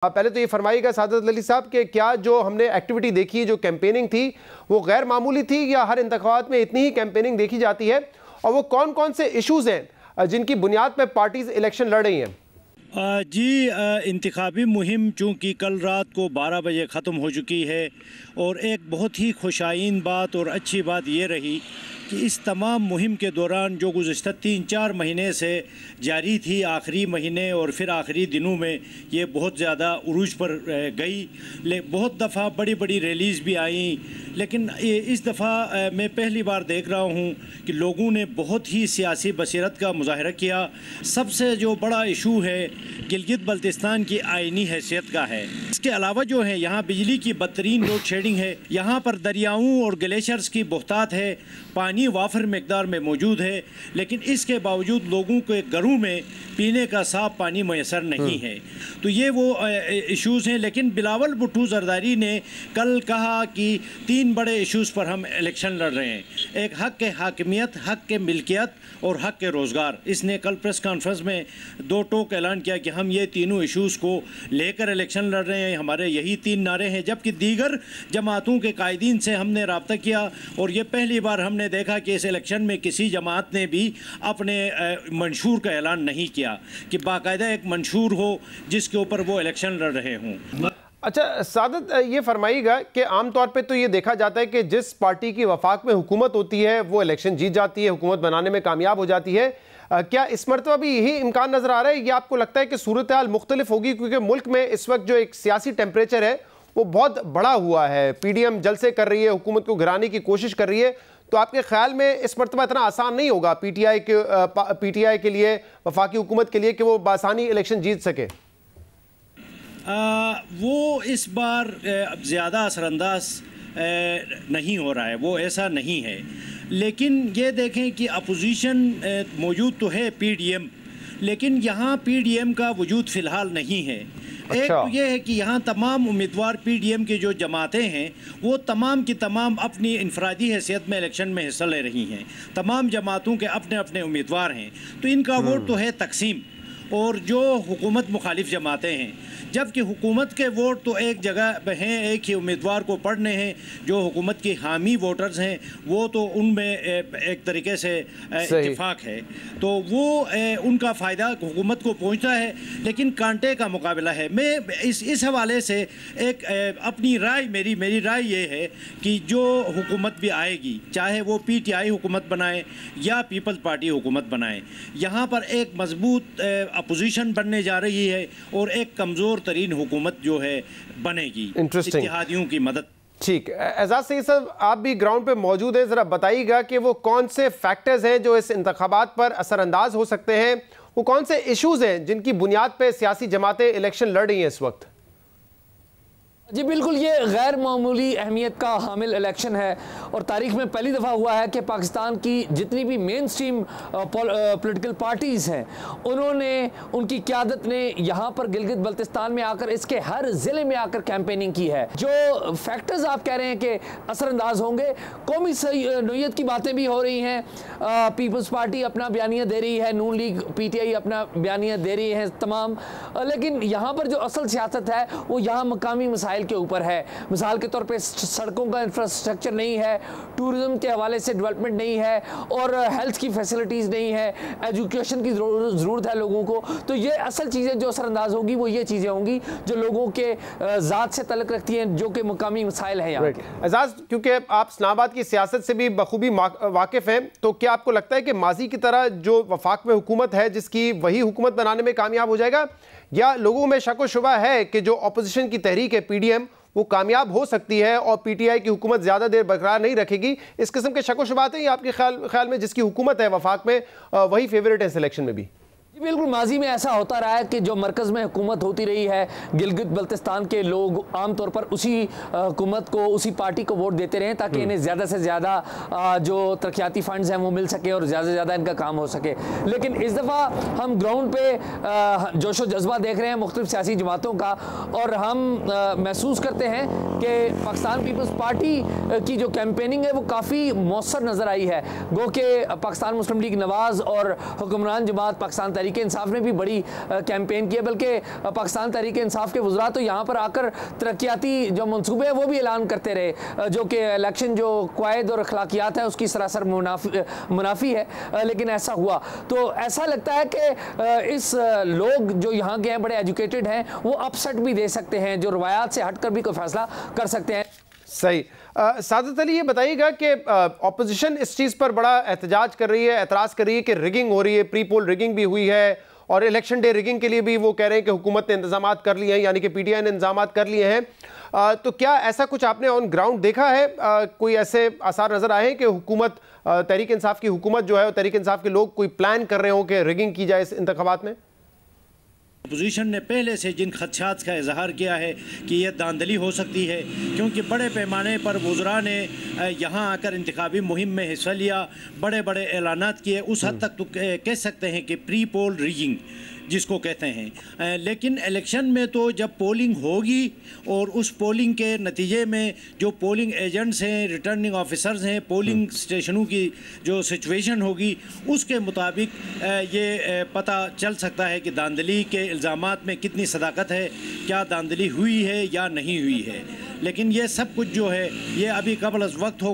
पहले तो ये फरमाइएगा सादत अली साहब कि क्या जो हमने एक्टिविटी देखी, जो कैंपेनिंग थी, वो गैर मामूली थी या हर इंतखाबात में इतनी ही कैंपेनिंग देखी जाती है? और वो कौन कौन से इशूज़ हैं जिनकी बुनियाद पर पार्टीज इलेक्शन लड़ रही हैं? जी, इंतखाबी मुहिम चूँकि कल रात को 12 बजे ख़त्म हो चुकी है और एक बहुत ही खुशाइन बात और अच्छी बात ये रही कि इस तमाम मुहिम के दौरान जो गुज़श्ता 3-4 महीने से जारी थी, आखिरी महीने और फिर आखिरी दिनों में ये बहुत ज़्यादा उरूज पर गई। बहुत दफ़ा बड़ी बड़ी रैलीज़ भी आईं, लेकिन इस दफ़ा मैं पहली बार देख रहा हूँ कि लोगों ने बहुत ही सियासी बसीरत का मुजाहरा किया। सबसे जो बड़ा इशू है गिलगित बल्तिस्तान की आइनी हैसियत का है। इसके अलावा जो है यहाँ बिजली की बदतरीन लोड शेडिंग है, यहाँ पर दरियाओं और ग्लेशियर्स की बहुतात है, पानी वाफर मकदार में मौजूद है, लेकिन इसके बावजूद लोगों के घरों में पीने का साफ पानी मैसर नहीं है। तो ये वो इश्यूज़ हैं। लेकिन बिलावल भुट्टो जरदारी ने कल कहा कि 3 बड़े इश्यूज़ पर हम इलेक्शन लड़ रहे हैं, एक हक़ के हाकिमियत, हक़ के मिल्कियत और हक़ के रोज़गार। इसने कल प्रेस कॉन्फ्रेंस में 2 टोक ऐलान किया कि हम ये तीनों इश्यूज़ को लेकर इलेक्शन लड़ रहे हैं, हमारे यही 3 नारे हैं। जबकि दीगर जमातों के कायदीन से हमने रब्ता किया और ये पहली बार हमने देखा कि इस इलेक्शन में किसी जमात ने भी अपने मंशूर का ऐलान नहीं किया कि बाकायदा एक मंशूर हो जिसके ऊपर वो इलेक्शन लड़ रहे हों। अच्छा सादत, ये फरमाइएगा कि आमतौर पे तो ये देखा जाता है कि जिस पार्टी की वफाक में हुकूमत होती है वो इलेक्शन जीत जाती है, हुकूमत बनाने में कामयाब हो जाती है। क्या इस मरतबा भी यही इम्कान नज़र आ रहा है या आपको लगता है कि सूरत हाल मुख्तलिफ होगी? क्योंकि मुल्क में इस वक्त जो एक सियासी टेम्परेचर है वो बहुत बड़ा हुआ है, PDM जलसे कर रही है, हुकूमत को गिराने की कोशिश कर रही है। तो आपके ख्याल में इस मरतबा इतना आसान नहीं होगा PTI के लिए, वफाकी हुकूमत के लिए, कि वो बासानी इलेक्शन जीत सके? वो इस बार ज़्यादा असरअंदाज नहीं हो रहा है, वो ऐसा नहीं है। लेकिन ये देखें कि अपोजिशन मौजूद तो है PDM, लेकिन यहाँ PDM का वजूद फ़िलहाल नहीं है। एक तो ये है कि यहाँ तमाम उम्मीदवार PDM के जो जमातें हैं वो तमाम की तमाम अपनी इनफरादी हैसियत में इलेक्शन में हिस्सा ले रही हैं। तमाम जमातों के अपने अपने उम्मीदवार हैं, तो इनका वोट तो है तकसीम। और जो हुकूमत मुखालिफ जमातें हैं, जबकि हुकूमत के वोट तो एक जगह हैं, एक ही उम्मीदवार को पढ़ने हैं। जो हुकूमत की हामी वोटर्स हैं वो तो उनमें एक तरीके से इत्तेफाक है, तो वो उनका फ़ायदा हुकूमत को पहुंचता है। लेकिन कांटे का मुकाबला है। मैं इस हवाले से एक अपनी राय, मेरी राय ये है कि जो हुकूमत भी आएगी, चाहे वो PTI हुकूमत बनाए या पीपल्स पार्टी हुकूमत बनाए, यहाँ पर एक मजबूत अपोजिशन बनने जा रही है और एक कमज़ोर तरीन हुकूमत जो है बनेगी इत्तेहादियों की मदद। ठीक, एजाज सईद साहब, आप भी ग्राउंड पे मौजूद हैं, ज़रा बताइएगा कि वो कौन से फैक्टर्स हैं जो इस इंतखाबात पर असरअंदाज हो सकते हैं? वो कौन से इश्यूज़ हैं जिनकी बुनियाद पे सियासी जमातें इलेक्शन लड़ रही हैं इस वक्त? जी बिल्कुल, ये गैर मामूली अहमियत का हामिल इलेक्शन है और तारीख में पहली दफ़ा हुआ है कि पाकिस्तान की जितनी भी मेन स्ट्रीम पॉलिटिकल पार्टीज़ हैं उन्होंने, उनकी क़यादत ने यहाँ पर गिलगित बल्तिस्तान में आकर, इसके हर ज़िले में आकर कैंपेनिंग की है। जो फैक्टर्स आप कह रहे हैं कि असरअंदाज होंगे, कौमी नोयत की बातें भी हो रही हैं, पीपल्स पार्टी अपना बयानिया दे रही है, नून लीग PTI अपना बयानिया दे रही है तमाम, लेकिन यहाँ पर जो असल सियासत है वो यहाँ मकामी मसाइल के ऊपर है। मिसाल के तौर पे सड़कों का इंफ्रास्ट्रक्चर नहीं है, टूरिज्म के हवाले से डेवलपमेंट नहीं है और हेल्थ की फैसिलिटीज़ नहीं है, एजुकेशन की ज़रूरत है लोगों को। तो ये असल चीज़ें जो असरअंदाज होगी वो ये चीज़ें होंगी जो लोगों के ज़ात से तल्लुक़ रखती हैं, जो कि मुकामी मसाइल हैं यहाँ के। एजाज, क्योंकि आप इस्लामाबाद की सियासत से भी बखूबी वाकिफ़ हैं, तो क्या आपको लगता है कि माजी की तरह जो वफाक में हुकूमत है जिसकी, वही हुकूमत बनाने में कामयाब हो जाएगा, या लोगों में शक व शुबा है कि जो अपोजिशन की तहरीक है PDM वो कामयाब हो सकती है और PTI की हुकूमत ज़्यादा देर बरकरार नहीं रखेगी? इस किस्म के शक व शुबात हैं या आपके ख्याल में जिसकी हुकूमत है वफाक में वही फेवरेट है सिलेक्शन में भी? बिल्कुल, माजी में ऐसा होता रहा है कि जो मरकज़ में हुकूमत होती रही है, गिलगित बल्तिस्तान के लोग आमतौर पर उसी हुकूमत को, उसी पार्टी को वोट देते रहे ताकि इन्हें ज़्यादा से ज़्यादा जो तरक्याती फ़ंड्स हैं वो मिल सके और ज़्यादा से ज़्यादा इनका काम हो सके। लेकिन इस दफ़ा हम ग्राउंड पे जोशो जज्बा देख रहे हैं मुख्तलिफ सियासी जमातों का, और हम महसूस करते हैं कि पाकिस्तान पीपल्स पार्टी की जो कैंपेनिंग है वो काफ़ी मौसर नज़र आई है। गो कि पाकिस्तान मुस्लिम लीग नवाज़ और हुक्मरान जमात पाकिस्तान तहरीक तहरीक इंसाफ ने भी बड़ी कैंपेन की है, बल्कि पाकिस्तान तहरीक इंसाफ के वज़रा तो यहाँ पर आकर तरक्याती जो मंसूबे हैं वो भी ऐलान करते रहे, जो कि इलेक्शन जो क़वायद और अखलाकियात है उसकी सरासर मुनाफी है, लेकिन ऐसा हुआ। तो ऐसा लगता है कि इस लोग जो यहाँ के हैं बड़े एजुकेटेड हैं, वो अपसेट भी दे सकते हैं, जो रवायात से हटकर भी कोई फैसला कर सकते हैं। सही। सादत अली, ये बताइएगा कि ऑपोजिशन इस चीज़ पर बड़ा एहतजाज कर रही है, एतराज़ कर रही है कि रिगिंग हो रही है, प्री पोल रिगिंग भी हुई है और इलेक्शन डे रिगिंग के लिए भी वो कह रहे हैं कि हुकूमत ने इंतजाम कर लिए हैं, यानी कि पीटीआई ने इंतजाम कर लिए हैं। तो क्या ऐसा कुछ आपने ऑन ग्राउंड देखा है? कोई ऐसे आसार नज़र आए हैं कि हुकूमत, तहरीक इंसाफ की हुकूमत जो है और तहरीक इंसाफ के लोग कोई प्लान कर रहे हो कि रिगिंग की जाए इस इंतखाबात में? अपोजिशन ने पहले से जिन खदशात का इजहार किया है कि यह धांधली हो सकती है, क्योंकि बड़े पैमाने पर वज़रा ने यहाँ आकर इंतखाबी मुहिम में हिस्सा लिया, बड़े बड़े ऐलानात किए, उस हद तक तो कह सकते हैं कि प्री पोल रिगिंग जिसको कहते हैं। लेकिन इलेक्शन में तो जब पोलिंग होगी और उस पोलिंग के नतीजे में जो पोलिंग एजेंट्स हैं, रिटर्निंग ऑफिसर्स हैं, पोलिंग स्टेशनों की जो सिचुएशन होगी उसके मुताबिक ये पता चल सकता है कि धांधली के इल्ज़ामात में कितनी सदाकत है, क्या धांधली हुई है या नहीं हुई है। लेकिन ये सब कुछ जो है ये अभी कबल अज़ वक्त हो